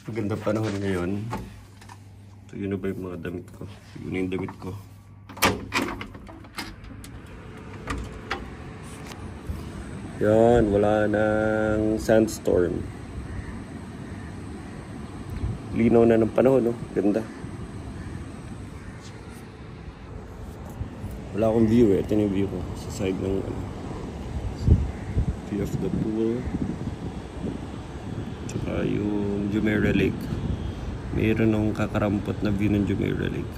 Maganda panahon ngayon. So yun na ba yung mga damit ko? Yun na yung damit ko. Yan, wala nang sandstorm. Linaw na ng panahon, no? Ganda. Wala akong view eh. Ito yung view ko. Sa side ng view of the pool. Tsaka yung Jumeirah Lake. Mayroon ng kakarampot na view ng Jumeirah Lake.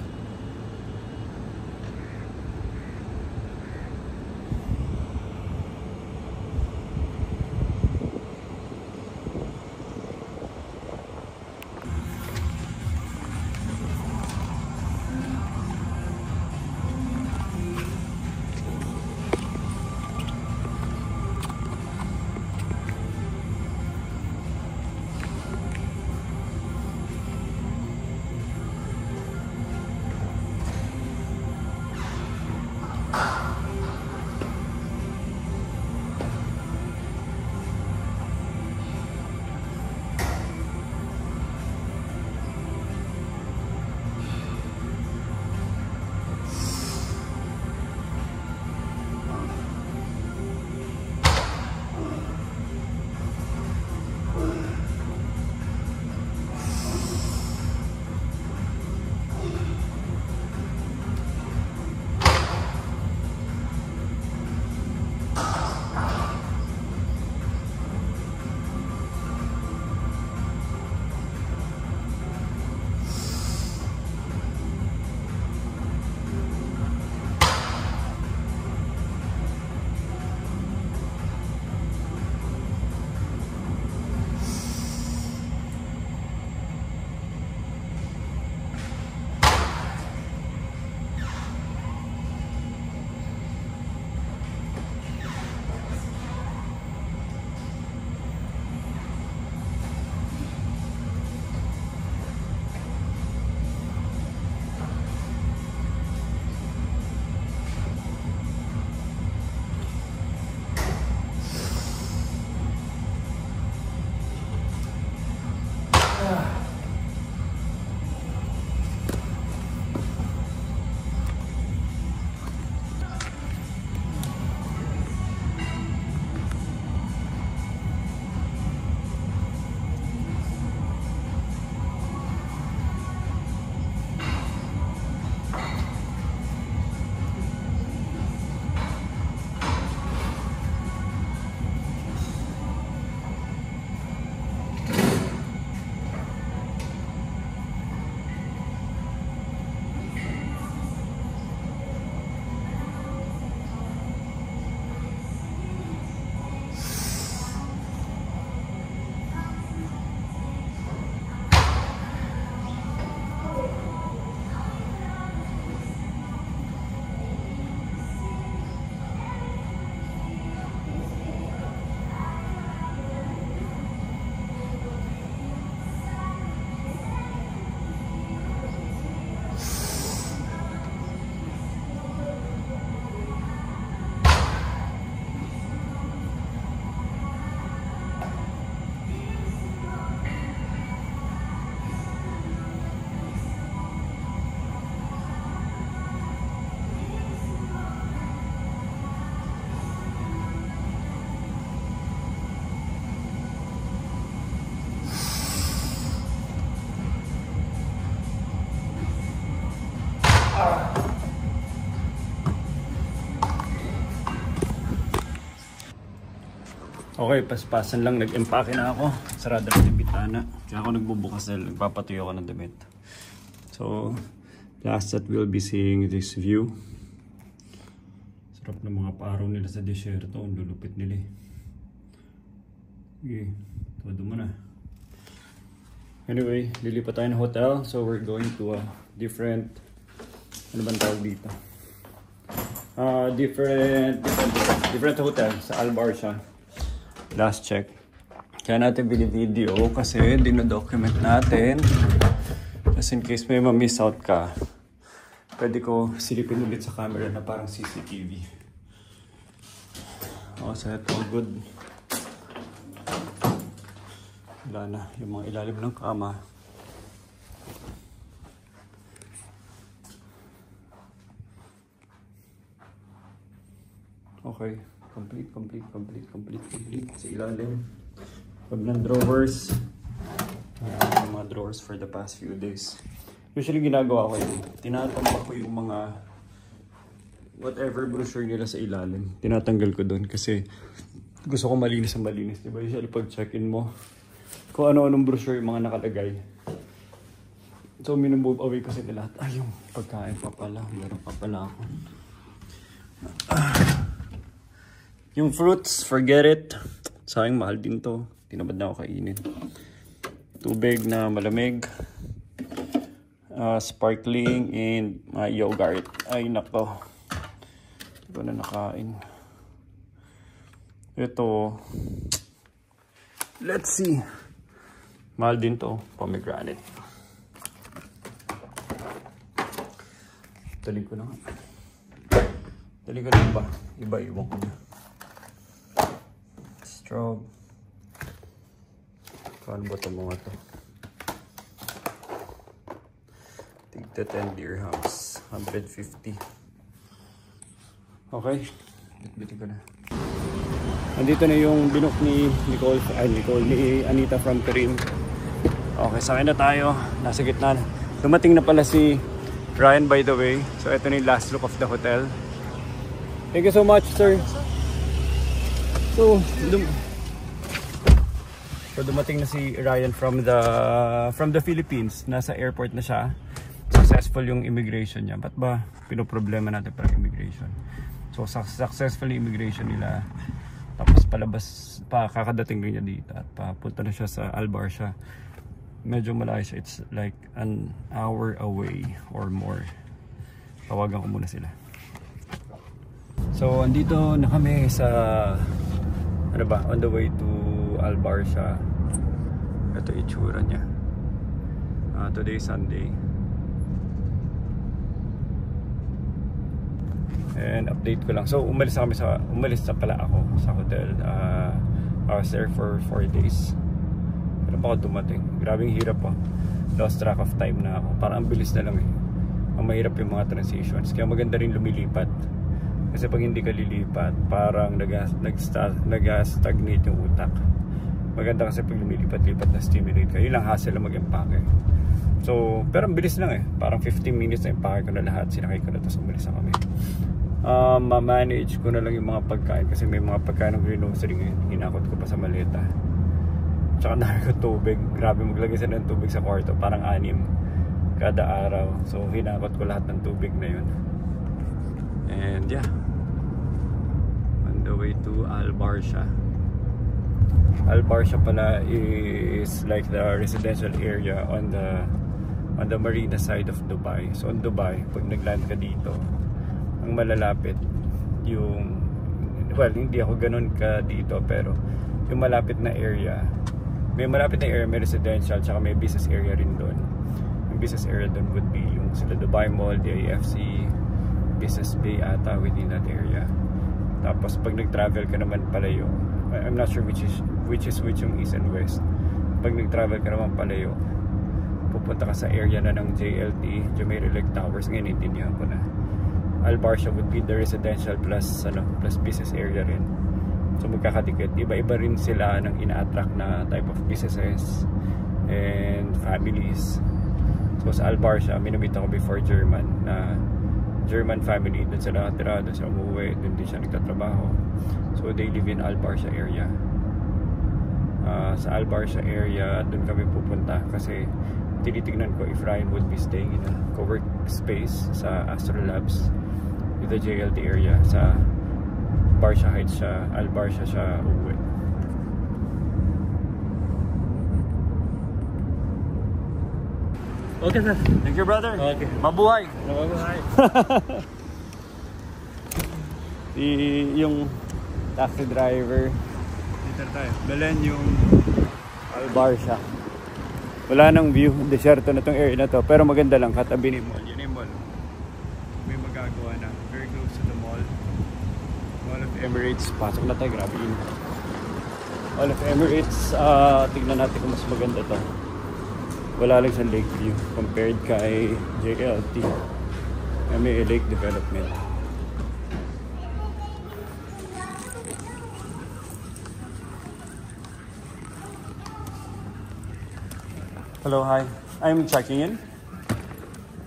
Okay, paspasan lang. Nag-empake na ako. Sarado na yung bitana. Kaya ako nagbubukas dahil nagpapatuyo ako ng damit. So, last that we'll be seeing this view. Sarap ng mga paro nila sa desierto. Ang lulupit nila eh. Okay, todo mo na. Anyway, lilipat tayo ng hotel. So, we're going to a different... Ano bang tawag dito? Different hotel sa Al Barsha. Last check. Kaya natin binivideo kasi dinodocument natin. Just in case may ma-miss out ka, pwede ko silipin ulit sa camera na parang CCTV. Oh, so that's all good. Wala na yung mga ilalim ng kama. Okay, complete sa ilalim. Pag ng drawers, yung mga drawers for the past few days. Usually ginagawa ko yun, tinatambak ko yung mga whatever brochure nila sa ilalim. Tinatanggal ko doon kasi gusto ko malinis ang malinis. Diba usually pag check-in mo, kung ano-anong brochure yung mga nakalagay. So minumove away kasi nila. Ay, yung pagkain pa pala. Meron pa pala ako. Yung fruits, forget it. Sayang mahal din to. Tinamad na ako kainin. Tubig na malamig. Sparkling and yogurt. Ay nako. Hindi ko na nakain. Ito. Let's see. Mahal din to. Pomegranate. Taling ko na nga. Taling ko na ba? Iba-iwan ko na. Straw. Paano ba ito mga to? Tigta 10 dirhams. 150. Okay. Bitbitin ko na. Nandito na yung binok ni Nicole, ni Anita from Karim. Okay, sakay na tayo. Nasa gitna. Dumating na pala si Ryan, by the way. So ito na yung last look of the hotel. Thank you so much, sir. So dumating na si Ryan from the Philippines. Nasa airport na siya. Successful yung immigration niya. Ba't ba pinoproblema natin para immigration? So successful yung immigration nila. Tapos palabas pa, kakadating rin niya dito at papunta na siya sa Al Barsha. Medyo malayo siya. It's like an hour away or more. Tawagan ko muna sila. So andito na kami sa on the way to Al Barsha. Ito itsura niya. Today Sunday. And update ko lang. So umalis na pala ako sa hotel. I was there for 4 days. Pero pa ako dumating. Grabing hirap po. Lost track of time na ako. Parang ang bilis na lang eh. Ang mahirap yung mga transitions. Kaya maganda rin lumilipat. Kasi pag hindi ka lilipat, parang nag-stagnate yung utak. Maganda kasi pag lumilipat-lipat na stimulate ka. Yun lang hassle lang mag-empake. So, pero ang bilis lang eh. Parang 15 minutes na empake ko na lahat. Sinakay ko na tapos umalis na kami. Ma-manage ko na lang yung mga pagkain kasi may mga pagkain ng grocery ngayon. Hinakot ko pa sa maleta. Tsaka dami ko tubig. Grabe, maglagay sila ng tubig sa kwarto. Parang 6 kada araw. So, hinakot ko lahat ng tubig na yun. And yeah, on the way to Al Barsha. Al Barsha pala is like the residential area on the marina side of Dubai. So on Dubai, pag nagland ka dito, ang malalapit yung, well, hindi ako ganun ka dito, pero yung malapit na area, may residential, tsaka may business area rin doon. Yung business area doon would be yung sila Dubai Mall, DIFC, Business Bay ata within that area. Tapos pag nag-travel ka naman palayo, I'm not sure which is yung east and west. Pag nag-travel ka naman palayo, pupunta ka sa area na ng JLT, Jumeirah Lake Towers. Ngayon intindihan ko na. Al Barsha would be the residential plus business area rin. So magkakadikit. Iba-iba rin sila ng ina-attract na type of businesses and families. So sa Al Barsha, minamit ako before German family, doon sila natira, doon sila umuwi, doon din siya nagtatrabaho. So they live in Al Barsha area. Sa Al Barsha area, doon kami pupunta kasi tinitignan ko if Ryan would be staying in a co-work space sa Astro Labs with the JLT area. Sa Barsha Heights siya, Al Barsha siya uuwi. Okay, sir. Thank you, brother. Okay. Mabuhay. Mabuhay. Yung taxi driver. Dito tayo. Belen yung Al Barsha. Wala nang view. Desierto na tong area na to. Pero maganda lang. Katabi ni mall. Yun yung mall. May magagawa na. Very close to the mall. Mall of Emirates. Pasok na tayo. Grabe yun. All of Emirates, tignan natin kung mas maganda to. Wala lang sa Lakeview compared kay JLT. MA Lake Development. Hello, hi. I'm checking in.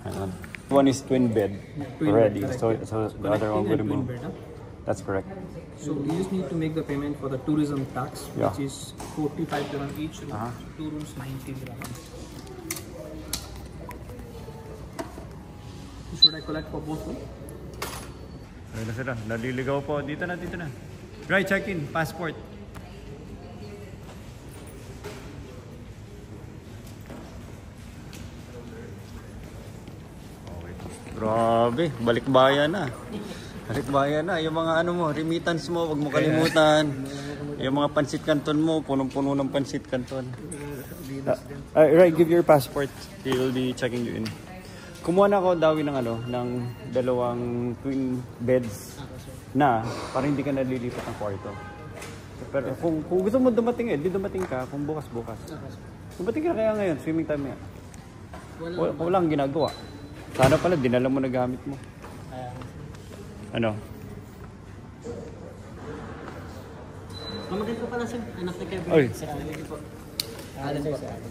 Hang on. One is twin bed already, so the other one will move. That's correct. So you just need to make the payment for the tourism tax, Yeah. which is 45 dirham each room. Uh-huh. 2 rooms, 90 dirham. Should I collect for both rooms? Ayun na sila. Naliligaw po. Dito na, dito na. Right, check in. Passport. Okay. Grabe. Balikbayan na. Balikbayan na. Yung mga ano mo, remittance mo, wag mo kalimutan. Yung mga pansit canton mo, punong-puno ng pansit canton. Right, give your passport. He'll be checking you in. Kumuha na ako dawi ng ano, ng dalawang twin beds na para hindi ka nalilipat ng kwarto. Pero kung gusto mo dumating di dumating ka kung bukas. Dumating ka kaya ngayon, swimming time yan. Walang ginagawa. Sana pala dinala mo na gamit mo. Ano? Mamagay ko pala sa anak ni Kevin. Oy.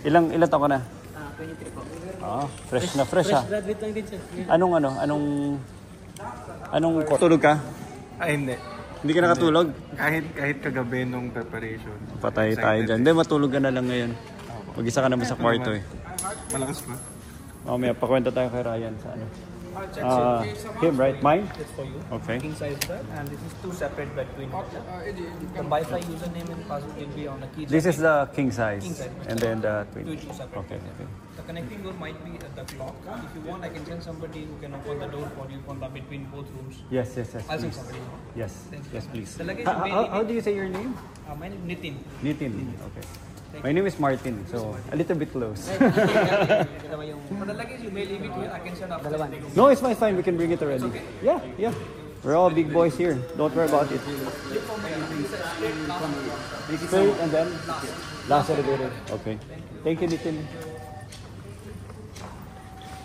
Ilang taon ka na? 23 po. Fresh na fresh ha. Graduate lang din siya. Anong tulog ka? Ay, hindi. Hindi ka nakatulog? Kahit kagabi nung preparation. Patay tayo dyan. Hindi, matulog ka na lang ngayon. Mag-isa ka naman sa kwarto eh. Malakas pa. Mamaya, pakwenta tayo kay Ryan sa ano. Him, right? Mine? It's for you. Okay. King size bed, and this is 2 separate bed twin beds. The Wi-Fi username and password will be on the key. This is the king size. King size. And then the twin. Two separate. Okay. The connecting door might be at the clock. If you want, I can send somebody who can open the door for you from the between both rooms. Yes. I'll send Please. somebody. Yes, please. The luggage How do you say your name? My name is Nitin. Nitin. Okay. My name is Martin, so a little bit close. For the luggage, you may leave it here. I can send after. No, it's fine. We can bring it already. Yeah. We're all big boys here. Don't worry about it. Straight and then last elevator. Okay. Thank you, Nitin.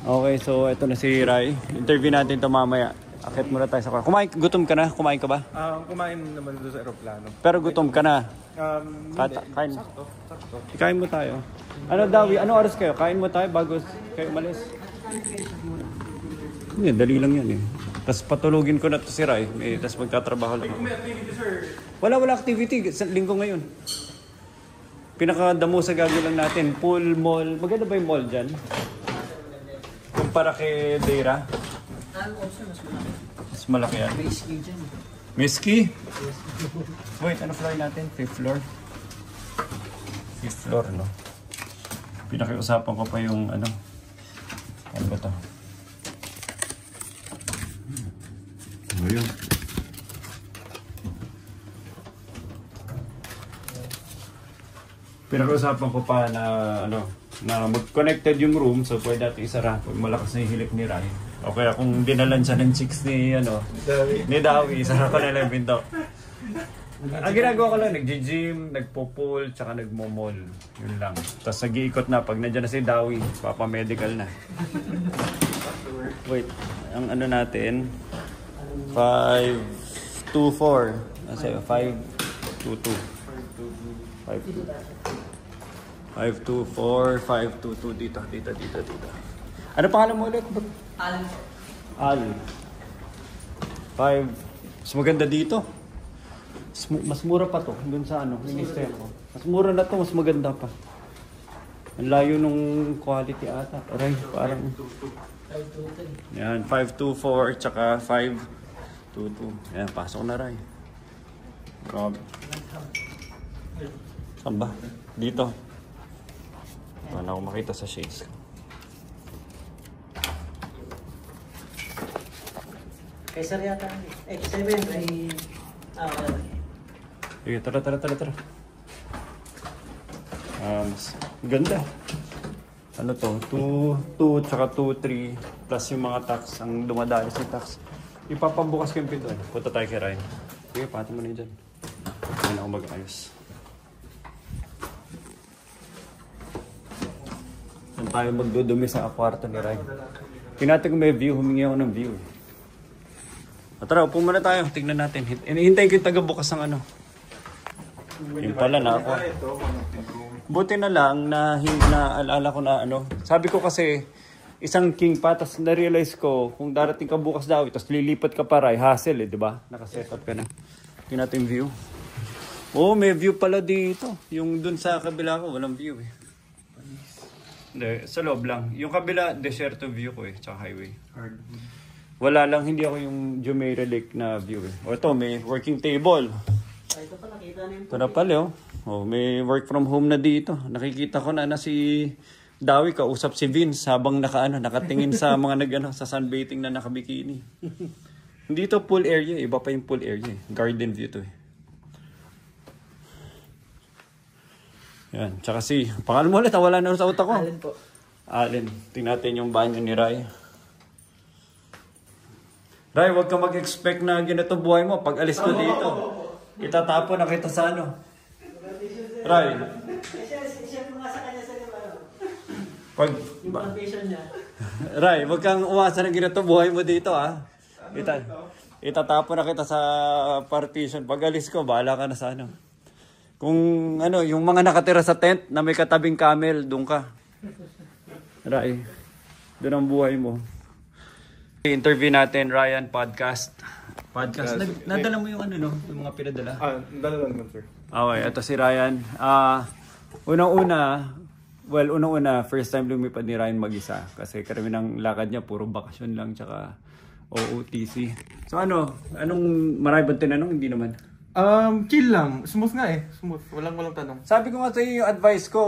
Okay, so ito na si Rai. Interview natin ito mamaya. Akit muna tayo sa kwarto. Gutom ka na? Kumain ka ba? Kumain naman doon sa aeroplano. Pero gutom ka na. Kain. Sakto. Kain mo tayo. Ano Dawi? Ano oras kayo? Kain mo tayo bago kayo umalis? Yan, dali lang yan eh. Tapos patulugin ko na to si Rai. Tapos magtatrabaho lang ako. Wala activity. Sa linggo ngayon. Pinakadamo sa gagawin lang natin. Pool, mall. Maganda ba yung mall dyan? Kumpara kay Deira? Mas malaki yan. May ski? Wait, ano floor natin? 5th floor? 5th floor, no? Pinakiusapan ko pa yung ano. Ano ba ito? Ano yun? Pinakiusapan ko pa na ano, na mag-connected yung room, so pwede natin isara pag malakas na yung hilik ni Rai. O kaya kung dinalan siya ng chicks ni Dawi, isara ko na lang yung pinto. Ang ginagawa ko lang, nag-gym, nagpo-pool, tsaka nagmo-mall. Yun lang. Tapos nag-iikot na, pag nandiyan na si Dawi, papa-medical na. Wait, ang ano natin, 524. Ano sa'yo? 522. 524, 522 dito. Ano pangalan mo ulit? Al. 5. Mas maganda dito. Mas mura pa to. Doon sa ano, minister ko. Mas mura na to, mas maganda pa. Ang layo nung quality ata. Aray, parang... Yan, 524 tsaka 522. Yan, pasok na Ray. Grabe. Saan ba? Dito. Wala akong makita sa shades ko. Kay Sir yata. Kay Ben. Sige, tara. Ganda. Ano to? 2 tsaka 2, 3 plus yung mga tax. Ang dumadali sa tax. Ipapabukas ko yung pinto. Punta tayo kay Ryan. Sige, pati mo na yun dyan. Hindi na ako mag-ayos. Doon tayo magdudumi sa kwarto ni Ray. Tingnan natin kung may view. Humingi ako ng view. Tara, upo muna tayo. Tingnan natin. Hintayin ko yung taga-bukas ng ano. Yung pala na ako. Buti na lang na naalala ko na ano. Sabi ko kasi, isang king pa, tapos na-realize ko, kung darating ka bukas daw, tapos lilipat ka pa Ray, hassle di ba? Nakaset up ka na. Tingnan natin yung view. Oh, may view pala dito. Yung dun sa kabila ko, walang view eh. Hindi, sa loob lang. Yung kabila, desierto view ko eh, tsaka highway. Wala lang, hindi ako yung Jumeirah Lake na view eh. O ito, may working table. Ito pa, nakita na yung... Ito na pala oh. Oh, may work from home na dito. Nakikita ko na si Dawi, kausap si Vince habang nakatingin sa mga sa sunbathing na nakabikini. Hindi ito pool area, iba pa yung pool area eh. Garden view to eh. Yan, tsaka pangalan mo ulit, wala na sa utak ko. Alin po. Alin, tingnan natin yung banyo ni Ray. Ray, huwag ka mag-expect na ganito buhay mo. Pag alis ko dito, itatapon na kita sa ano. Ray. Siya mga sa kanya sa Pag, yung plantation niya. Ray, huwag kang umasa na ganito buhay mo dito ha. Itatapon na kita sa partition. Pag alis ko, bahala ka na sa ano. Kung yung mga nakatira sa tent na may katabing camel, doon ka. Ray, doon ang buhay mo. Interview natin, Ryan, podcast. Nadala mo yung yung mga pinadala? Dala lang sir. Okay, ito si Ryan. Unang-una, first time lumipad ni Ryan mag-isa. Kasi karamihan ng lakad niya, puro bakasyon lang, tsaka OOTC. So anong marami bang tinanong? Hindi naman. Chill lang. Smooth nga eh. Smooth. Walang tanong. Sabi ko nga sa iyo, yung advice ko,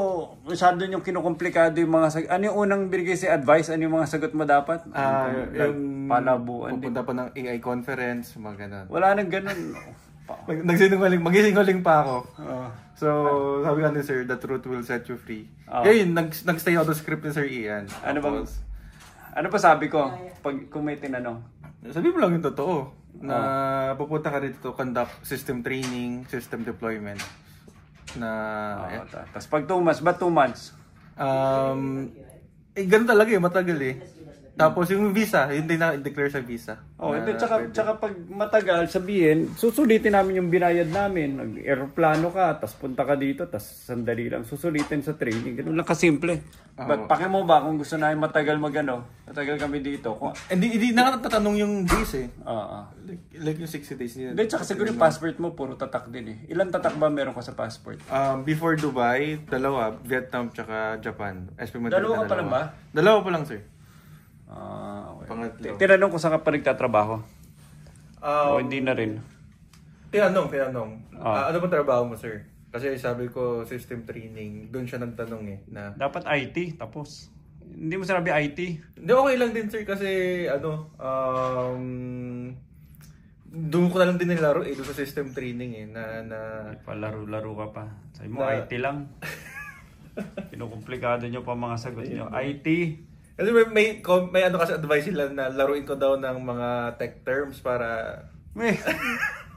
masyado yung kinukomplikado yung mga sagot. Ano yung unang binigay si advice? Ano yung mga sagot mo dapat? Yung palabuan din. pupunta pa ng AI conference, mga ganun. Wala nang ganun. Magisinungaling pa ako. So, sabi nga ni sir, the truth will set you free. Ngayon, nag-stay out of script ni Sir Ian. Ano pa sabi ko? Kung may tinanong. Sabi mo lang yung totoo. Na pupunta ka dito to conduct system training, system deployment. Tapos pag 2 months, ba 2 months? Ganun talaga eh, matagal eh. Tapos yung visa, hindi na-declare sa visa. Tsaka pag matagal, sabihin, susulitin namin yung binayad namin. Nag-aeroplano ka, tapos punta ka dito, tapos sandali lang. Susulitin sa training. Ganun lang kasimple. But pake mo ba kung gusto namin matagal matagal kami dito? Hindi nakatatanong yung days eh. Like yung 60 days niya. Hindi, tsaka siguro yung passport mo, puro tatak din eh. Ilan tatak ba meron ka sa passport? Before Dubai, 2, Vietnam, tsaka Japan. Dalawa ka pa lang ba? Dalawa pa lang sir. Okay. Pangatlo. Tinanong ko saan ka pa nagtatrabaho? O hindi na rin? Tinanong. Ano bang trabaho mo sir? Kasi sabi ko system training, doon siya nagtanong eh. Na, dapat IT, tapos. Hindi mo sinabi IT? Hindi, okay lang din sir kasi doon ko na lang din nilaro doon sa system training eh. Palaro-laro ka pa. Sabi mo IT lang. Kinukomplikado nyo pa mga sagot nyo. IT. Kasi may kasi advice sila na laruin ko daw ng mga tech terms para...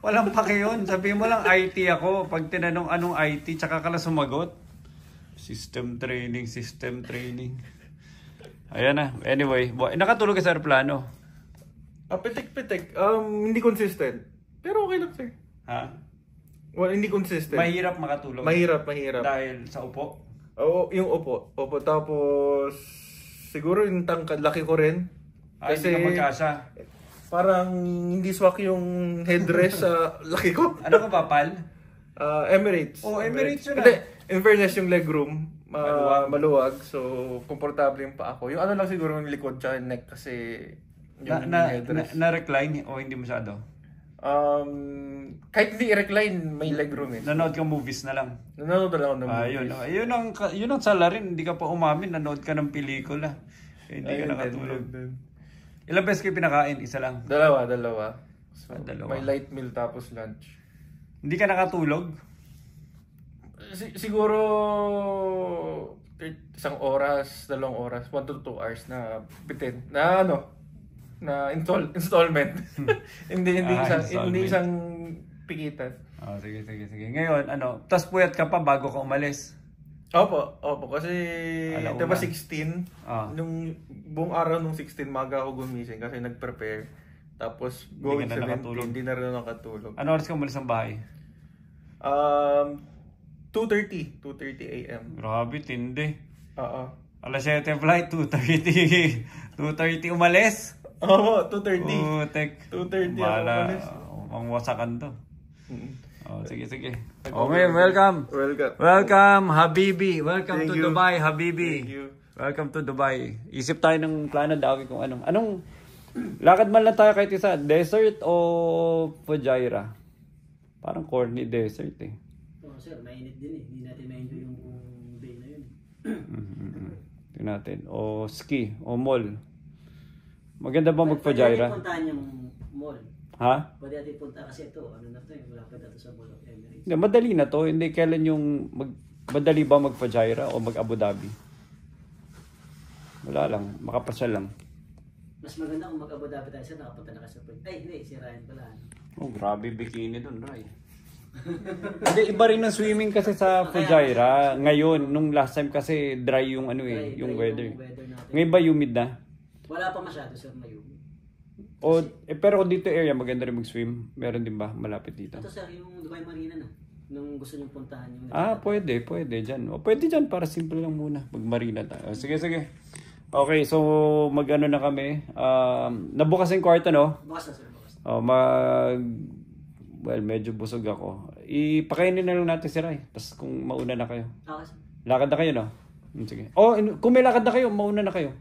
Walang pake yun. Sabihin mo lang IT ako. Pag tinanong anong IT, tsaka ka lang sumagot. System training. Ayan na. Anyway, nakatulog ka sa aeroplano. Pitik. Hindi consistent. Pero okay lang sir. Ha? Well, hindi consistent. Mahirap makatulog. Mahirap. Dahil sa upo? Oo, yung upo. Tapos... Siguro yung tangkad, laki ko rin. Kasi hindi ka magkasa. Parang hindi swak yung headrest sa laki ko. Ano ka ba, pal? Emirates. Emirates yun Hindi, in fairness yung legroom, maluwag. So, komportable yung pa ako. Yung lang siguro yung likod tsaka yung neck kasi yung headrest. Na-recline o hindi masyado? Kahit hindi i-recline, may legroom eh. Nanood ka movies na lang? Nanood lang ako ng movies. Yun ang salarin. Hindi ka pa umamin. Nanood ka ng pelikula. Hindi ka nakatulog. Ilang beses kayo pinakain? Isa lang? Dalawa. So, dalawa. May light meal tapos lunch. Hindi ka nakatulog? Siguro 1 oras, 2 oras, 1 to 2 hours na bitin. Na installment. hindi isang pikitan. Sige. Ngayon, tas puyat ka pa bago ka umalis? Opo. Kasi, Alauna. diba 16? Ah. Nung buong araw nung 16, maga ako gumising kasi nag-prepare. Tapos, going Hindi ka na 17, nakatulog. hindi na rin nakatulog. Ano oras ka umalis ng bahay? 2:30 a.m. Grabe, tindi. Oo. Alas 7 flight, 2:30. 2:30 umalis. Oo, 2:30. Putek. 2:30 ako Bala, umalis. mangwasakan to. Mm. Oh, sige. Okay, welcome. Welcome, Habibi. Welcome Thank to you. Dubai, Habibi. Thank you. Welcome to Dubai. Isip tayo ng plano daw kung anong lakad man lang tayo kahit isa, desert o Fujairah? Parang corny desert eh. Oh, sir, mainit din eh. Hindi natin ma-enjoy yung day na yun. Tingnan natin. O ski, o mall. Maganda ba Pwede mag-Fujairah? natin puntahan yung mall. Ha? Pwede natin punta kasi ito, ano na to, yung malapit na to sa Mall of Emirates. Hindi, madali na to. Hindi, kailan yung madali ba mag-Fujairah o mag-Abu Dhabi? Wala lang, makapasyal lang. Mas maganda kung mag-Abu Dhabi tayo sir, nakapunta na kasi sa Pwede. Ay, hindi, si Ryan pala. Ano? Oh, grabe bikini dun, Ray. Hindi, iba rin ang swimming kasi sa Fujairah. Ngayon, nung last time kasi dry yung Dry yung weather. natin. Ngayon ba humid na? Wala pa masyado sir, mayumi. O, pero kung dito area, maganda rin mag-swim. Meron din ba malapit dito? Ito sir, yung Dubai Marina na. Nung gusto niyong puntahan yung... Pwede dyan. O, pwede dyan para simple lang muna. Mag-marina tayo. Sige. Okay, so mag-ano na kami. Nabukas yung kwarto, no? Bukas na sir, bukas. Well, medyo busog ako. Ipakainin na lang natin si Ray. Tapos kung mauna na kayo. Okay sir. Lakad na kayo, no? Sige. Kung may lakad na kayo, mauna na kayo.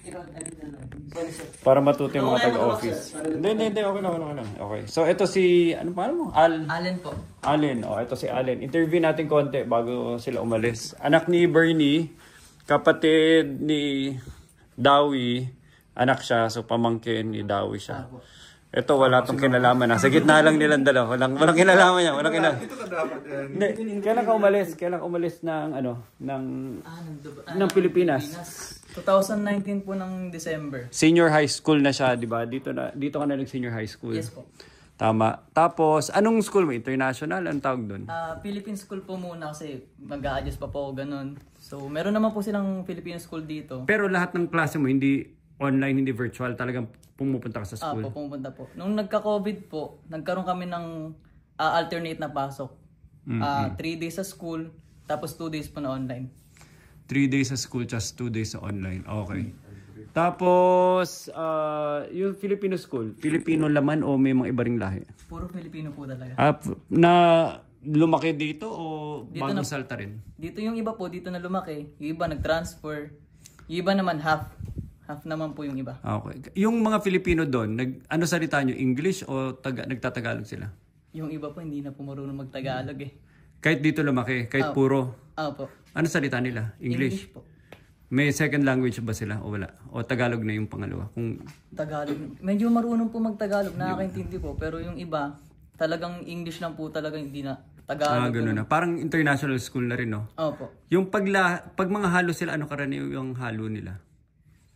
Ikaw, edit na lang. Sorry sir. Para matuto yung mga Okay, taga-office. okay. Hindi. Okay lang. Okay. So, ito si, ano pa mo? Allen po. Allen. Ito si Allen. Interview natin konti bago sila umalis. Anak ni Bernie, kapatid ni Dawi, anak siya, so pamangkin ni Dawi siya. Ito, wala tong kinalaman. Nasa gitna lang nilang dalawa. Walang kinalaman yan. Walang kinalaman. Ito ka dapat yan. Hindi, kailan ka umalis ng, ng Pilipinas? 2019 po ng December. Senior high school na siya, di ba? Dito ka na nag-senior high school. Yes po. Tama. Tapos, anong school mo? International? Anong tawag doon? Philippine school po muna kasi mag-a-adjust pa po ganun. So, meron naman po silang Philippine school dito. Pero lahat ng klase mo, hindi online, hindi virtual. Talagang pumupunta ka sa school. Po, pumunta po. Nung nagka-COVID po, nagkaroon kami ng alternate na pasok. 3 days sa school, tapos 2 days po na online. 3 days sa school, just 2 days sa online. Okay. Tapos, yung Filipino school, Filipino laman o may mga iba ring lahi? Puro Filipino po talaga. Na lumaki dito o Dito bagong na- salta rin? Dito yung iba po, dito na lumaki. Yung iba nag-transfer. Yung iba naman half. Half naman po yung iba. Okay. Yung mga Filipino doon, ano salita nyo? English o nagtatagalog sila? Yung iba po hindi na po marunong mag-Tagalog eh. Kahit dito lumaki, kahit puro. Po. Ano salita nila? English? po. May second language ba sila o wala? O Tagalog na yung pangalawa? Kung Tagalog. Medyo marunong po mag-Tagalog, nakakaintindi po. Pero yung iba, talagang English lang po talaga, hindi na Tagalog. gano'n na. Parang international school na rin, no? Opo. Yung pag mga halo sila, ano karaniw yung halo nila?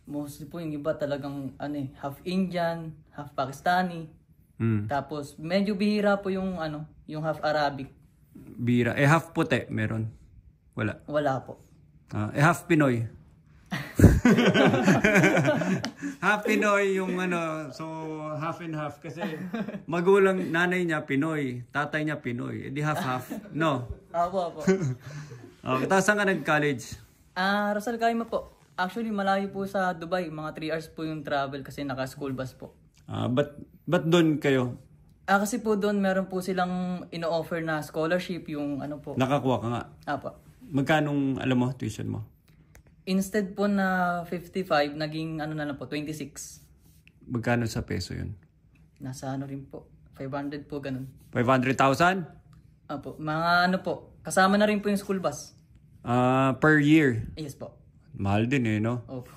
Mostly po yung iba talagang half Indian, half Pakistani. Tapos medyo bihira po yung yung half Arabic. Bira. Half puti, meron? Wala. Wala po. Half Pinoy. Half Pinoy yung so half and half kasi magulang nanay niya Pinoy, tatay niya Pinoy. Edi half-half. No. Opo. Okay, tapos saan ka nag-college? Rizal Caima po. Actually malayo po sa Dubai, mga 3 hours po yung travel kasi naka-school bus po. Ba't doon kayo? Kasi po doon meron po silang ino-offer na scholarship yung po. Nakakuha ka nga. Apo. Magkanong alam mo tuition mo? Instead po na 55, naging na lang po, 26. Magkano sa peso yun? Nasa rin po, 500 po ganun. 500,000? Apo, mga po, kasama na rin po yung school bus. Per year. Yes po. Mahal din no? Opo.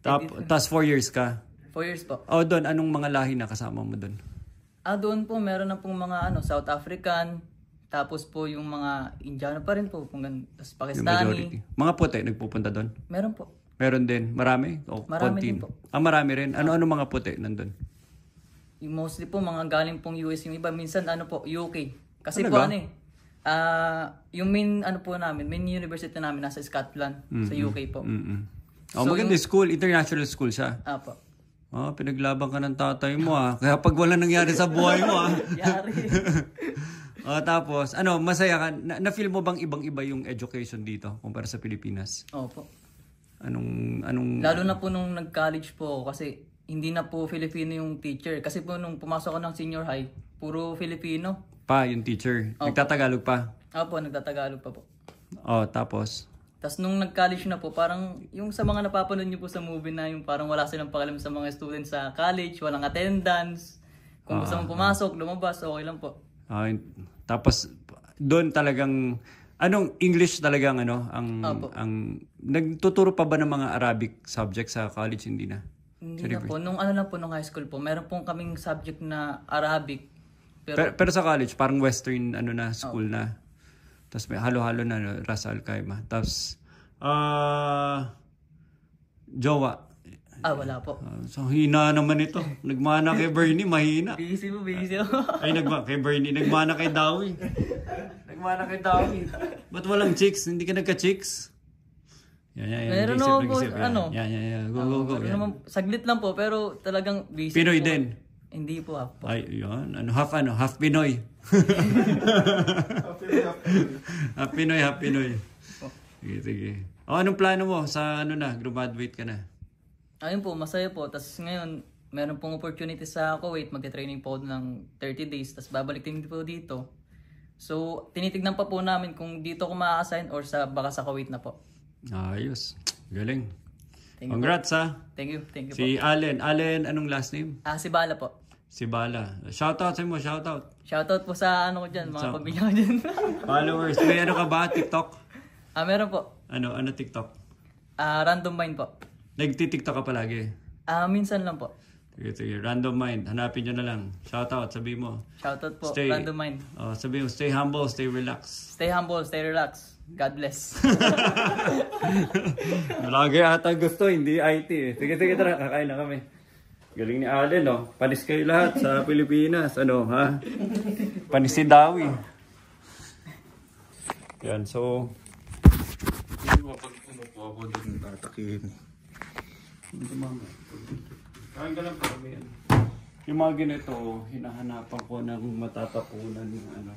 Tapos 4 years ka? 4 years po. Doon, anong mga lahi na kasama mo doon? Doon po, meron na pong mga South African, tapos po yung mga Indiano pa rin po, tapos Yung Pakistani. majority. Mga puti, nagpupunta doon? Meron po. Meron din. Marami? O Marami konti? din po. Marami rin. Ano mga puti nandun? Mostly po, mga galing pong US yung iba. Minsan po, UK. Kasi Talaga? po Yung main ano po namin, main university namin nasa Scotland, sa UK po. Oh, so, maganda school, international school siya. Apo. Oh, pinaglaban ka ng tatay mo Kaya pag wala nangyari sa buhay mo Yari. Oh, tapos, masaya ka? Na-feel mo bang ibang-iba yung education dito kumpara sa Pilipinas? Opo. Anong... Lalo na po nung nag-college po ako kasi hindi na po Filipino yung teacher. Kasi po nung pumasok ako ng senior high, puro Filipino. yung teacher. Opo. Nagtatagalog pa? Opo, nagtatagalog pa po. Oh, tapos? Tapos nung nag-college na po, parang yung sa mga napapanood niyo po sa movie na yung parang wala silang pakialam sa mga students sa college, walang attendance. Kung gusto mong pumasok, lumabas, okay lang po. Tapos doon talagang anong English talagang ang nagtuturo pa ba ng mga Arabic subjects sa college? Hindi na. Hindi na po. Nung lang po nung high school po, meron pong kaming subject na Arabic. Pero sa college parang western na school na. Tapos may halo-halo na Ras Al Khaimah. Tapos jowa. Wala po. So hina naman ito. Nagmana kay Bernie, mahina. Busy po. Ay kay Bernie, nagmana kay Dawi. Nagmana kay Dawi. Ba't walang chicks? Hindi ka nagka-chicks? Yan. Meron naman po, Yan. Go. Naman, saglit lang po, pero talagang busy. Pinoy po. din? Hindi po, half po. Ay, yun. Half Pinoy. Half Pinoy. Sige. Anong plano mo sa graduate ka na? Ayun po, masaya po. Tapos ngayon, meron pong opportunity sa Kuwait. Magte-training po ng 30 days. Tapos babalik din po dito. So, tinitignan pa po namin kung dito ko ma-assign or baka sa Kuwait na po. Ayos. Galing. Congrats Thank you po. Si Allen. Allen, anong last name? Si Bala po. Si Bala. Shoutout sa mo, shoutout. Shoutout po sa ko dyan, mga pamilya ko dyan. Followers. May ka ba? TikTok? Meron po. Ano TikTok? Random Mind po. Nagti-TikTok ka palagi? Minsan lang po. Sige. Random Mind. Hanapin nyo na lang. Shoutout. Sabi mo. Shoutout po. Random Mind. Sabi mo, stay humble, stay relax. Stay humble, stay relax. God bless. Lagi ata gusto, hindi IT Sige, tara. Kakain na kami. Galing ni Allen, Panis kayo lahat sa Pilipinas. Panis si Dawi. Yan, so... Hindi mo pag umupo ako doon tatakihin. Kain ka lang po kami yan. Yung mga ganito, hinahanapan ko ng matatapunan ng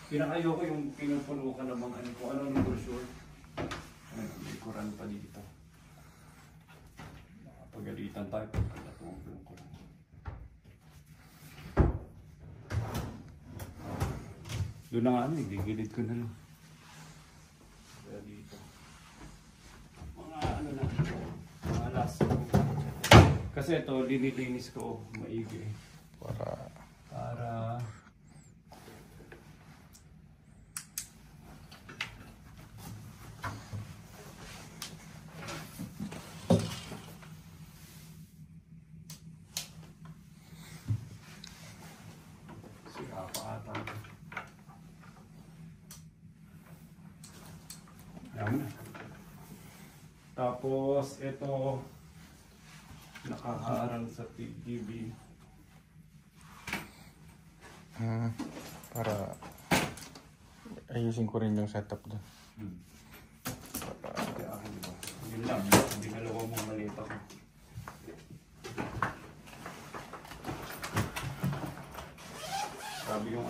Pinakayo ko yung pinupuno ka ng mga kung ano ng brochure. May Quran pa dito. Nakapagalitan tayo pagkatapong yung Quran. Doon na nga gigilid ko na lang. Kaya dito. Mga last. Kasi ito, linilinis ko maigi. Para tapos ito nakaharang sa TV. Para ayusin ko rin yung setup doon. Yun lang, hindi nalawa mong malita ko. Sabi yung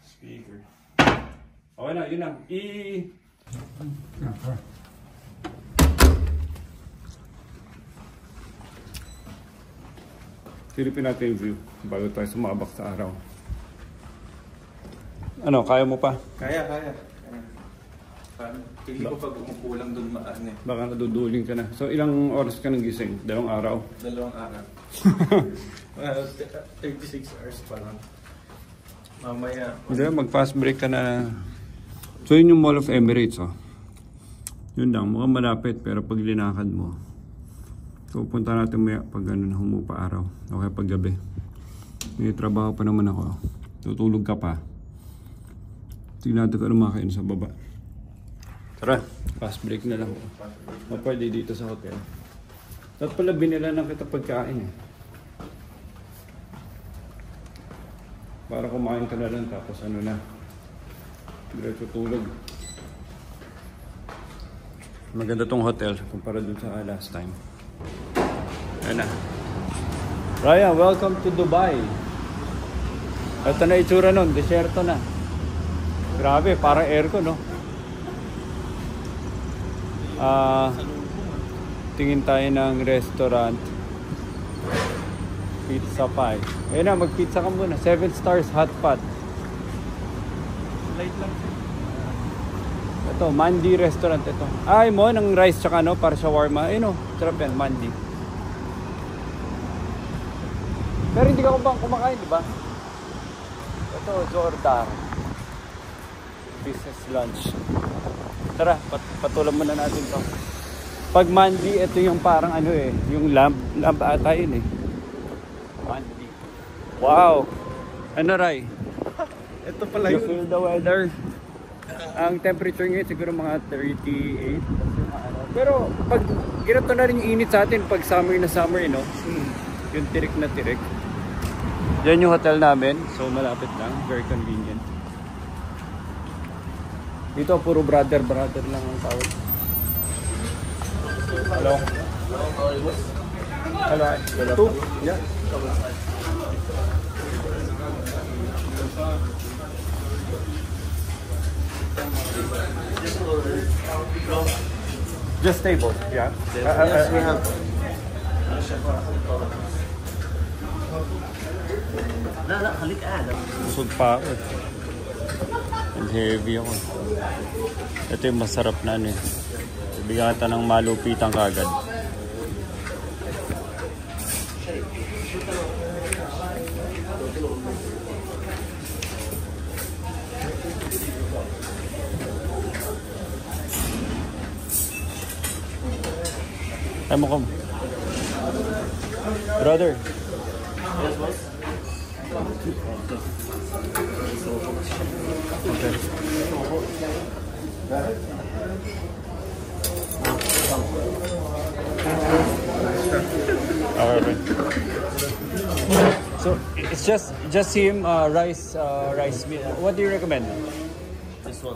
speaker. Okay na, yun lang. Silipin natin yung view bago tayo sumabak sa araw. Kaya mo pa? Kaya. Hindi ko pag umupo lang doon Baka naduduling ka na. So ilang oras ka nang gising? 2 araw? 2 araw. 36 hours pa lang. Mamaya. Hindi, mag-fast break ka na. So yun yung Mall of Emirates, Yun lang, mukhang malapit pero pag linakad mo. So punta natin maya pag humupa araw. Okay, pag gabi. May trabaho pa naman ako. Tutulog ka pa. Tingnan natin kung makain sa baba. Tara, fast break na lang. Mapwede dito sa hotel. Dapat pala binila ng kita pagkain Para kumain ka na lang tapos ano na. Diretso tulog. Maganda tong hotel kumpara dun sa last time. Ayan na. Ryan, welcome to Dubai. Ito na itsura nun, desierto na. Grabe, parang aircon, no? Tingin tayo ng restaurant. Pizza Pie. Ayun na, mag-pizza ka muna. 7 stars hot pot. Light lang. Ito, Mandi restaurant ito. Ay mo, ng rice tsaka no, para shawarma. Ayun o, sarap yan, Mandi. Pero hindi ka kumakain, di ba? Ito, Zordar. Business lunch. Tara, patulan muna natin to. Pag Mandi, ito yung parang ano eh, yung lamp ata yun eh. Mandi. Wow! Ano, Ray? Ito pala You feel the weather? Ang temperature ngayon siguro mga 38. Pero pag ganito na rin yung init sa atin pag summer na summer, no? Yung tirik na tirik. Yan yung hotel namin. So malapit lang. Very convenient. Dito puro brother lang ang tawag. Hello? Hello? Two? Yeah. Just table, yeah. Yes, we have. لا خليك قاعد. Busog pa ako. And heavy ako. Ito yung masarap na ano eh. Bigyan kita ng malupitan kagad. Ay mo kom. Brother. Yes, boss. Okay. Okay. So it's just him rice meal. What do you recommend? This one.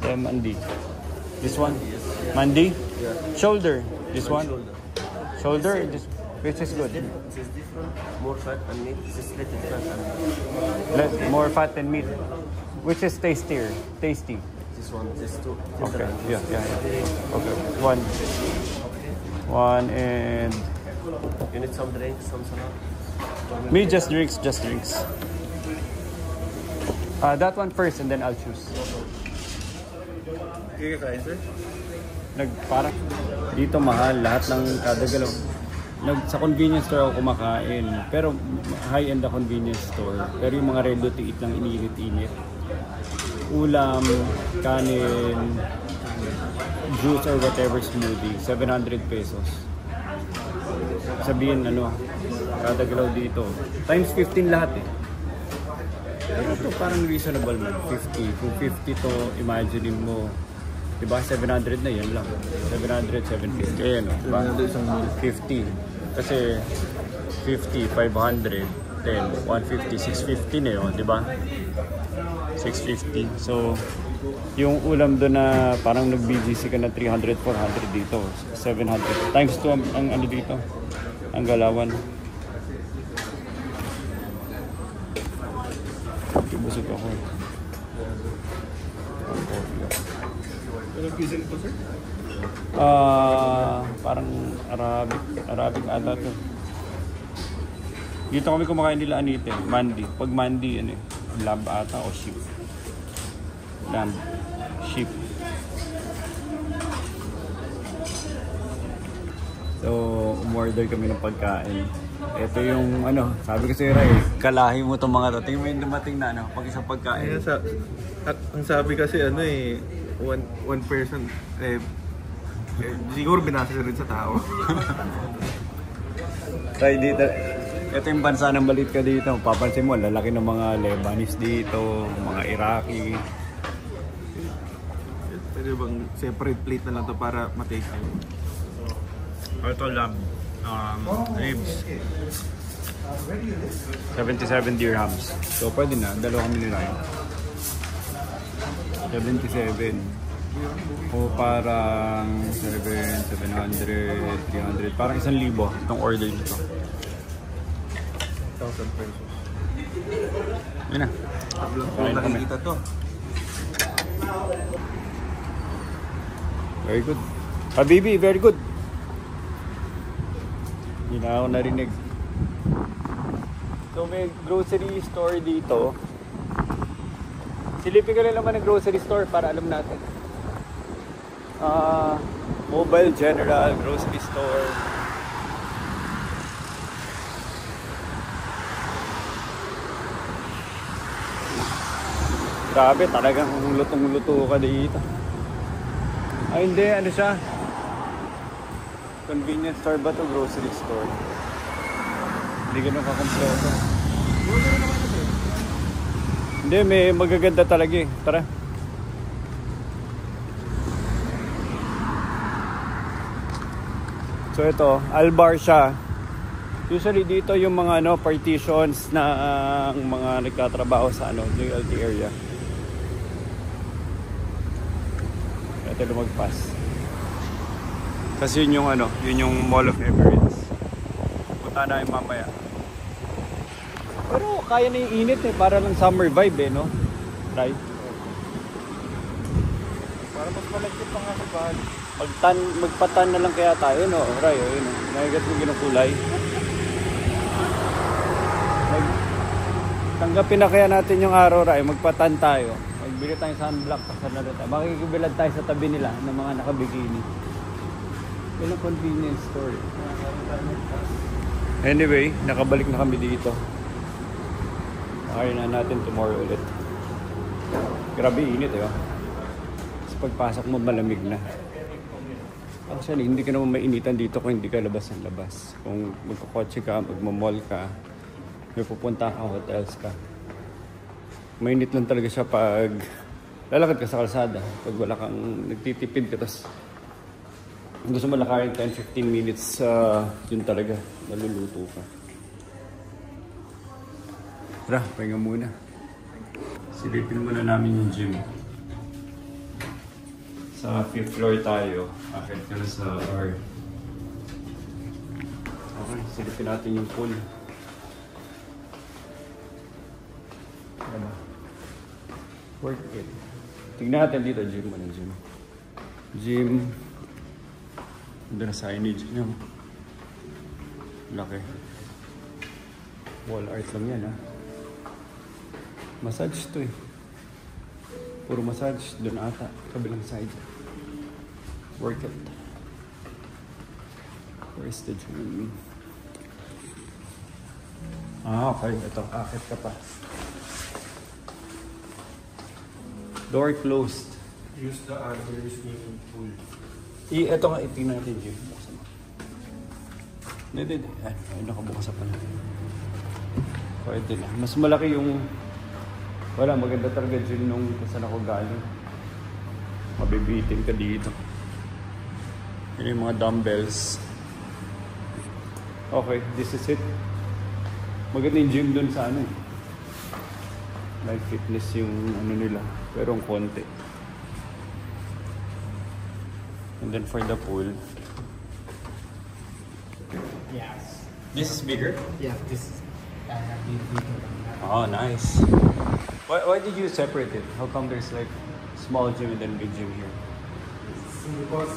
The mandi. This one? Mandi? Yeah. Shoulder. This one? Shoulder. Shoulder? Which is good? This is different. More fat and meat. This is little fat and meat. More fat than meat. Which is tastier? Tasty. This one. This two. Okay. Yeah. Okay. One and You need some drinks, some salad. me just drinks. That one first and then I'll choose. Okay, sir. Parang dito mahal lahat ng kada galaw. Sa convenience store ako kumakain, pero high-end na convenience store. Pero yung mga ready to eat lang iniinit-init. Ulam, kanin, juice or whatever smoothie, 700 pesos. Sabihin kada galaw dito. Times 15 lahat eh. Ito parang reasonable man, 50. Kung 50 to, imagine mo, diba 700 na yan lang. 700, 750. Ayan, diba? 50. Kasi 50, 500, 10, 150, 650 na yun, diba? 650. So, yung ulam doon na parang nag-BGC ka na 300, 400 dito. 700. Times 2 ang ano dito. Ang galawan. Busog ako eh. Anong cuisine po, sir? Parang Arabic ata to. Dito kami kumakain nila anite, mandi. Pag mandi, lamb ata o sheep. Lamb, sheep. So, umorder kami ng pagkain. Ito yung sabi ko si Ray, kalahi mo itong mga to. Tingnan mo yung dumating na pag isang pagkain. Ang sabi kasi one person siguro binasa rin sa tao. Ray, dito. Ito yung bansa ng balit ka dito. Papansin mo, lalaki ng mga Lebanese dito, mga Iraqi. Pwede bang separate plate na lang to para matake out? Ito lamb, ribs. 77 dirhams. So pwede na, dalawa kami ni Ryan. 77. O parang 700, 300. Parang 1,000 itong order nito. 1,000 pesos. Yun na. Kain kami. Very good. Habibi, very good. Hindi na ako narinig. So may grocery store dito. Silipin ka lang naman ng grocery store para alam natin. Mobile General Grocery Store. Grabe, talagang lutong-luto ka dito. Ay hindi, ano siya? Convenience store ba to? Grocery store? Hindi ganun kakompleto. Hindi, may magaganda talaga eh. Tara. So ito, Albar siya. Usually dito yung mga partitions na mga nagtatrabaho sa JLT area. Ito lumagpas. Kasi yun yung Mall of Emirates. Punta na yung mamaya. Pero kaya na yung init eh, para lang summer vibe eh, no? Right? Para mas malagkit pa nga sa bahay. Magpatan na lang kaya tayo, no? Ray, yun. Nahigat mo ginukulay. Tanggapin na kaya natin yung araw, Ray. Magpatan tayo. Magbili tayong sunblock. Kasana tayo. Makikibilad tayo sa tabi nila ng mga nakabikini. Yun ang convenience store. Anyway, nakabalik na kami dito. Kaya na natin tomorrow ulit. Grabe init eh. Tapos pagpasok mo malamig na. Actually, hindi ka naman mainitan dito kung hindi ka labas ng labas. Kung magkakotse ka, magmamall ka, may pupunta ka, hotels ka. Mainit lang talaga siya pag lalakad ka sa kalsada. Pag wala kang nagtitipid ka, tapos gusto mo lakarin 10-15 minutes, yun talaga, naluluto ka. Tara, pahinga muna. Silipin muna namin yung gym. Sa 5th floor tayo. Akit ka na sa R. Okay, silipin natin yung pool. Ano? Work it. Tignan natin dito, gym. Ano gym? Gym. Doon na signage niya. Laki. Wall art lang yan, ha? Massage to eh. Puro massage. Doon ata. Kabilang side. Work it. Where's the gym? Okay. Ito. Akit ka pa. Door closed. Use the other swimming pool. Ito nga, itingnan natin gym. Buksan mo. Hindi. Ay, nakabukas pa na. Pwede na. Mas malaki yung... Wala, maganda talaga gym nung saan ako galing. Mabibitin ka dito. Yun yung mga dumbbells. Okay, this is it. Maganda yung gym dun sa Life Fitness yung nila. Pero ang konti. And then for the pool. Yes. This is bigger? Yeah, this is bigger. Oh, nice. Why did you separate it? How come there's like small gym and then big gym here? Because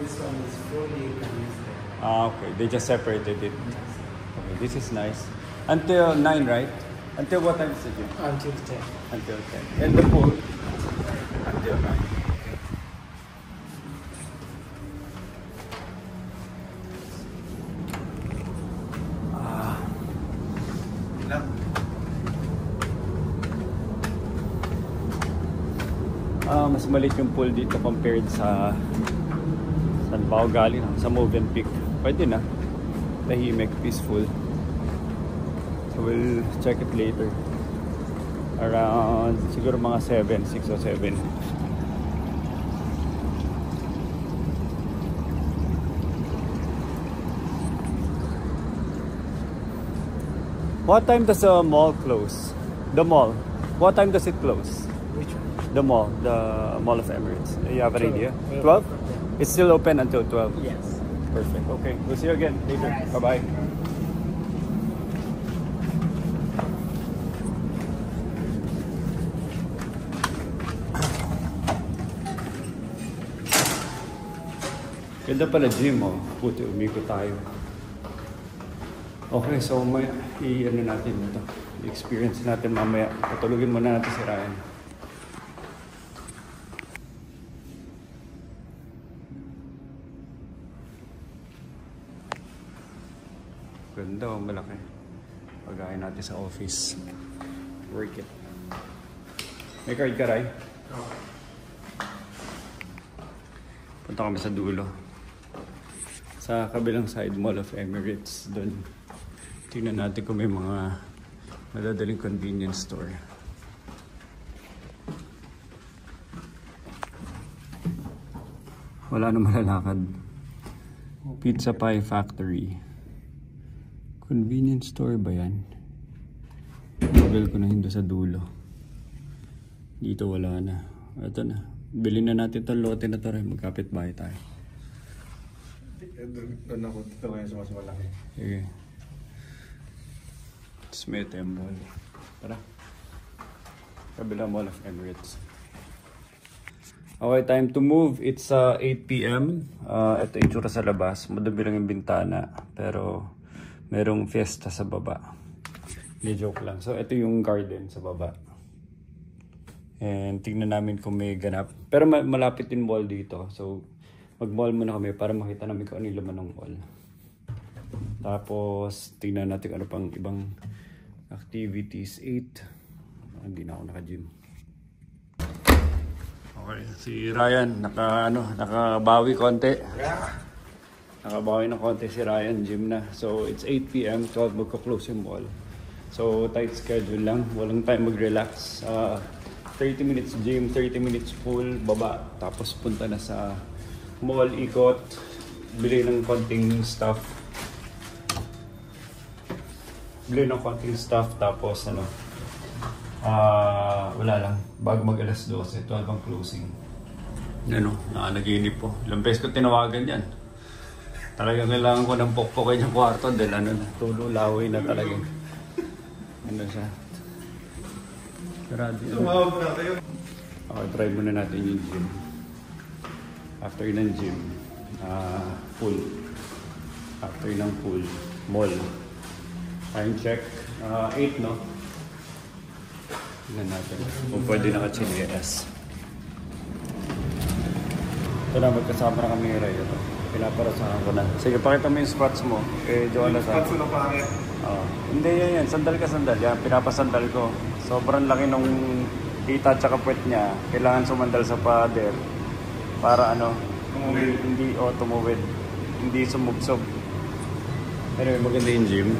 this one is fully used there. Okay. They just separated it. Okay, this is nice. Until 9, right? Until what time is the gym? Until 10. Until 10. And the pool? Until 9. Mas maliit yung pool dito compared sa saan pa ako galing, sa Movenpick. Pwede na. Tahimik, peaceful. So we'll check it later. Around siguro mga 6 or 7. What time does the mall close? The mall. What time does it close? Which one? The mall of Emirates. You have an 12. idea? Yeah. 12? It's still open until 12. Yes. Perfect. Okay. We'll see you again later. Bye-bye. Ganda pala gym, oh. Puti, umikot tayo. Okay, so may i-ano natin ito. I-experience natin mamaya. Patulugin muna natin si Ryan. Ganda, oh, malaki. Pagkain natin sa office. Work it. May card ka, Ray? Punta kami sa dulo. Sa kabilang side, Mall of Emirates. Doon. Tingnan natin kung may mga madadaling convenience store. Wala na malalakad. Pizza Pie Factory. Convenience store ba yan? Mabel ko na hindi sa dulo. Dito wala na. Ito na. Bilhin na natin itong lote na ito rin. Magkapit bahay tayo. Doon ako. Dito ko yung mas malaki. Sige. Tapos may temple. Tara. Kabila Mall of Emirates. Okay, time to move. It's 8 p.m. Ito yung tsura sa labas. Madami lang yung bintana. Pero merong fiesta sa baba. Hindi, joke lang. So ito yung garden sa baba. And tingnan namin kung may ganap. Pero malapit din mall dito. So mag-mall muna kami para makita namin kung ano yung laman ng mall. Tapos tingnan natin ano pang ibang activities. 8. Hindi na ako naka-gym. Okay, si Ryan nakabawi konti. Nakabawi ng konti si Ryan, gym na. So it's 8 p.m. 12 magko-close yung mall. So tight schedule lang, walang time mag-relax. 30 minutes gym, 30 minutes pool, baba. Tapos punta na sa mall, ikot, bili ng konting stuff. Tapos wala lang. Bago mag alas 12, 12 ang closing. Naginip po. Ilang beses ko tinawagan yan. Talagang kailangan ko ng pokpokin yung kwarto dahil tululaway na talaga. Siya. Tumawag na kayo. Okay, try muna natin yung gym. After ng gym, pool. After ng pool, mall. Time check. 8, no? Tignan natin. Kung pwede naka-chinelas. Ito na, magkasama na kami Ray. Ito. Pinaparasahan ko na. Sige, pakita mo yung squats mo. Joanna sa... Patso na pangit. Hindi yan. Sandal ka sandal. Yan, pinapasandal ko. Sobrang laki nung kita at saka puwet niya. Kailangan sumandal sa pader. Para tumawid. Hindi sumubsob. Anyway, maganda yung gym.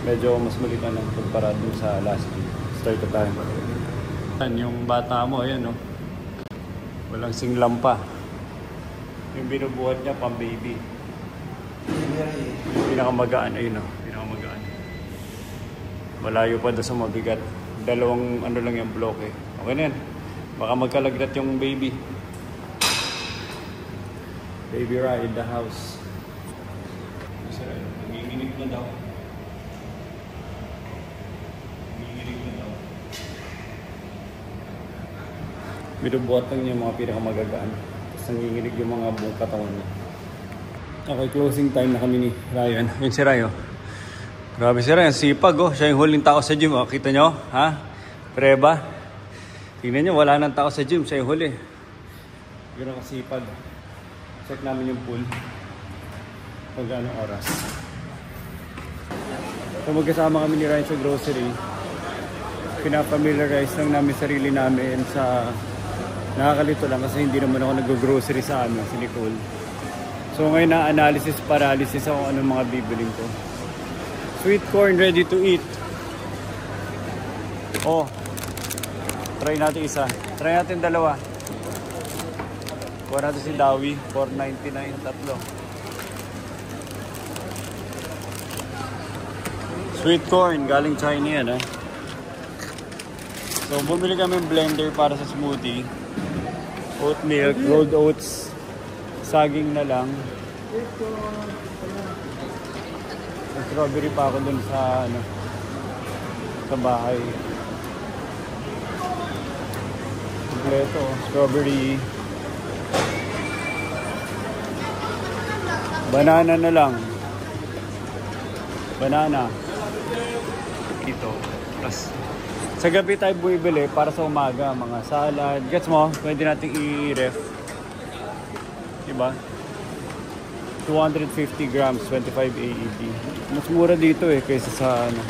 Medyo mas maliit na ng pagpara dun sa last gym. Start na tayo. Yung bata mo, ayan, no? Walang singlam pa. Yung binubuhat niya, pang baby. Yung pinakamagaan, ayun, no? Pinakamagaan. Malayo pa doon sa mabigat. Dalawang lang yung bloke. Okay na yan. Baka magkalagdat yung baby. Baby ride the house. Kasi nanginginig na daw. Binubuhat lang niya yung mga pinakamagagaan. Tapos nanginginig yung mga buong katawan niya. Okay, closing time na kami ni Ryan. Yun si Ryan. Grabe si Ryan, sipag oh. Siya yung huling tao sa gym oh. Kita nyo? Ha? Preba? Tingnan nyo, wala nang tao sa gym. Siya yung huli. Yun ang kasipag. Check namin yung pool. Pag anong oras. So magkasama kami ni Ryan sa grocery. Pinapamiliarize lang namin sarili namin sa... Nakakalito lang kasi hindi naman ako nag-grocery sa si Nicole. So ngayon na-analysis paralysis ako anong mga bibiling ko. Sweet corn ready to eat. Oh. Try natin isa. Try natin dalawa. Kuha natin si Dawi. $4.99 tatlo. Sweet corn, galing China yan eh. So bumili kami ng blender para sa smoothie. Oat milk, rolled oats, saging na lang. May strawberry pa ako dun sa ano, sa bahay. Kompleto, strawberry. Banana na lang. Banana. Ito. Plus, sa gabi tayo bumibili para sa umaga. Mga salad. Gets mo? Pwede natin i-ref. Diba? 250 grams, 25 AED. Mas mura dito eh, kaysa sa ano.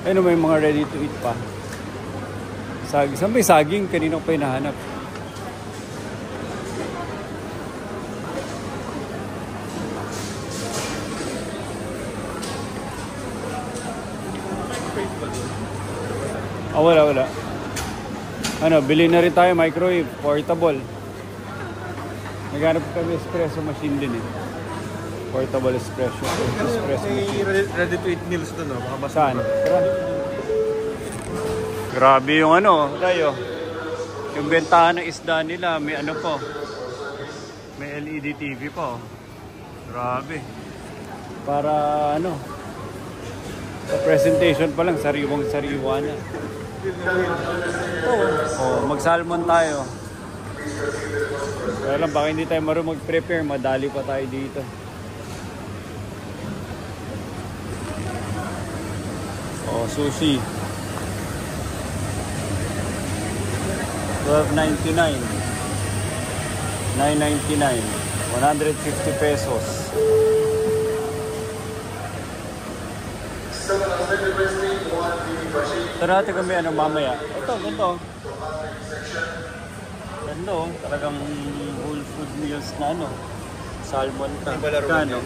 Ayun, may mga ready to eat pa. Saan may saging? Kanina ko pa hinahanap. Wala. Ano, bili na rin tayo microwave, portable. Naghanap kami espresso machine din eh. Portable espresso machine. Ready to eat meals doon, no? Baka saan? Grabe yung ano, tayo. Yung bentahan ng isda nila, may ano po. May LED TV po. Grabe. Para ano, sa presentation pa lang, sariwang-sariwa na. Mag-salmon tayo. Kaya lang, baka hindi tayo marunong mag-prepare, madali pa tayo dito. Sushi. $12.99. $9.99. 150 pesos. Tara natin kami ano mamaya. Ito, ganito. Ganito, talagang whole food meals na ano. Salmon ka. Kano?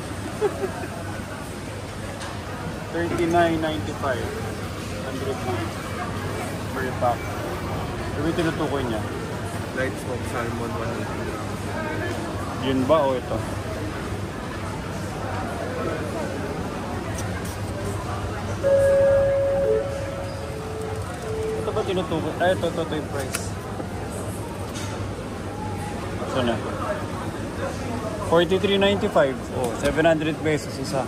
$39.95. 100 per pack. Ano yung tinutukoy niya? light smoked salmon 180 grams. Yun ba o ito? Ito ba tinutukoy? Ay, ito yung price. Saan na? 43.95. Oh, 700 pesos isa.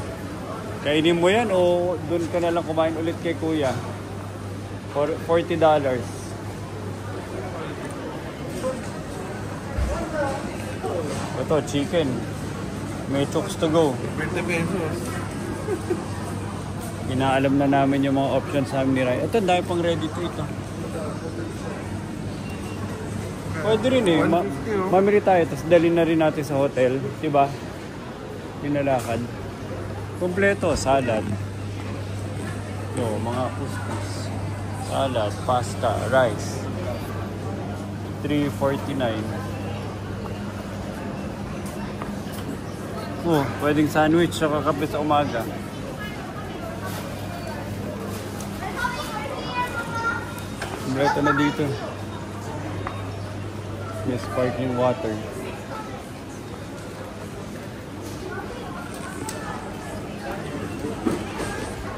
Kainin mo yan o doon ka na lang kumain ulit kay kuya? $40. Ito, chicken. May chooks to go. 20 pesos. Inaalam na namin yung mga options sa amin ni Ryan. Ito, dahil pang ready to eat. Pwede rin eh. Mamili tayo, tapos dalhin na rin natin sa hotel. Diba? Pinalakad. Kompleto, salad. Yo, mga couscous. Salad, pasta, rice. $3.49. Oh, pwedeng sandwich sa kape sa umaga. Kompleto na dito. May sparkling water.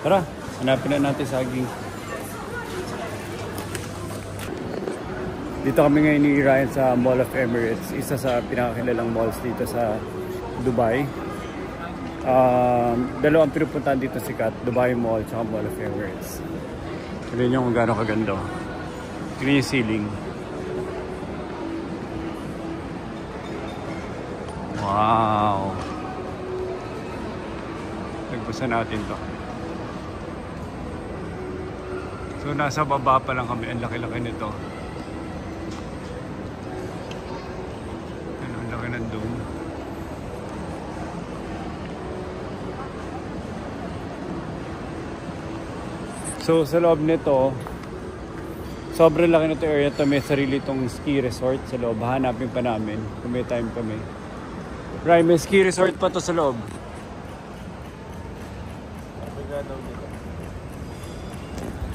Tara, hanapin na natin saging. Dito kami ngayon ni Ryan sa Mall of Emirates. Isa sa pinakakilalang malls dito sa Dubai. Dalawang pinupuntahan dito sikat. Dubai Mall at Mall of Emirates. Tignan nyo kung gaano kaganda. Tignan yung ceiling. Wow! Nagbusan natin to. So nasa baba pa lang kami. Ang laki-laki nito. Ang laki ng dome. So sa loob nito, sobrang laki nito area to. May sarili itong ski resort sa loob. Hanapin pa namin kung may time kami. Right, may ski resort pa to sa loob.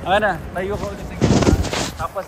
Ana, tayo ko ulit sa gitna. Tapos